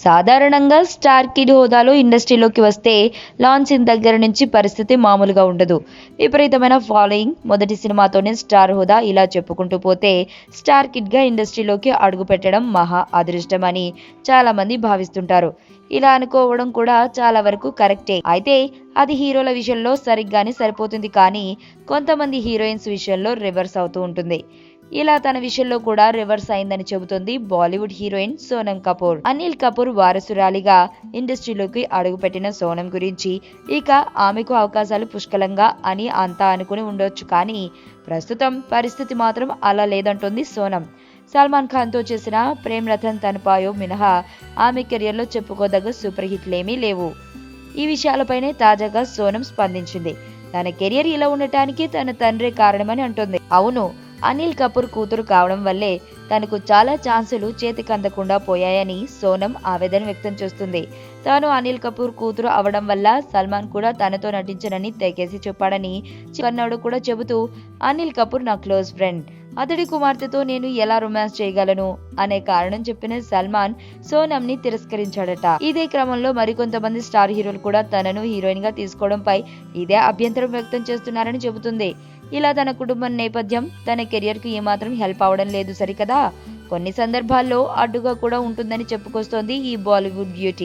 సాధారణంగా star kid హోదాలో ఇండస్ట్రీలోకి వస్తే లాంచింగ్ దగ్గర నుంచి పరిస్థితి మామూలుగా ఉండదు. విపరీతమైన ఫాలోయింగ్, మొదటి సినిమాతోనే స్టార్ హోదా, ఇలా చెప్పుకుంటూ పోతే స్టార్ కిడ్గా ఇండస్ట్రీలోకి అడుగుపెట్టడం మహా అదృష్టం అని చాలా మంది భావిస్తుంటారు. ఇలా అనుకోవడం కూడా చాలా వరకు కరెక్టే. అయితే అది హీరోల విషయంలో సరిగ్గానే సరిపోతుంది, కానీ కొంతమంది హీరోయిన్స్ విషయంలో రివర్స్ అవుతూ ఉంటుంది. ఇలా తన విషయంలో కూడా రివర్స్ అయిందని చెబుతుంది బాలీవుడ్ హీరోయిన్ సోనమ్ కపూర్. అనిల్ కపూర్ వారసురాలిగా ఇండస్ట్రీలోకి అడుగుపెట్టిన సోనమ్ గురించి ఇక ఆమెకు అవకాశాలు పుష్కలంగా అని అంతా అనుకుని ఉండొచ్చు, కానీ ప్రస్తుతం పరిస్థితి మాత్రం అలా లేదంటోంది సోనమ్. సల్మాన్ ఖాన్తో చేసిన ప్రేమ్ రతన్ తన్ పాయో మినహా ఆమె కెరియర్లో చెప్పుకోదగ్గ సూపర్ హిట్లేమీ లేవు. ఈ విషయాలపైనే తాజాగా సోనమ్ స్పందించింది. తన కెరియర్ ఇలా ఉండటానికి తన తండ్రే కారణమని అంటోంది. అవును, అనిల్ కపూర్ కూతురు కావడం వల్లే తనకు చాలా ఛాన్సులు చేతికందకుండా పోయాయని సోనమ్ ఆవేదన వ్యక్తం చేస్తుంది. తాను అనిల్ కపూర్ కూతురు అవడం వల్ల సల్మాన్ కూడా తనతో నటించనని తెగేసి చెప్పాడని కన్నాడు కూడా చెబుతూ, అనిల్ కపూర్ నా క్లోజ్ ఫ్రెండ్, అతడి కుమార్తెతో నేను ఎలా రొమాన్స్ చేయగలను అనే కారణం చెప్పిన సల్మాన్ సోనమ్ ని తిరస్కరించాడట. ఇదే క్రమంలో మరికొంతమంది స్టార్ హీరోలు కూడా తనను హీరోయిన్ గా తీసుకోవడంపై ఇదే అభ్యంతరం వ్యక్తం చేస్తున్నారని చెబుతుంది. ఇలా తన కుటుంబం నేపథ్యం తన కెరియర్ కు ఏమాత్రం హెల్ప్ అవడం లేదు సరికదా, కొన్ని సందర్భాల్లో అడ్డుగా కూడా ఉంటుందని చెప్పుకొస్తోంది ఈ బాలీవుడ్ బ్యూటీ.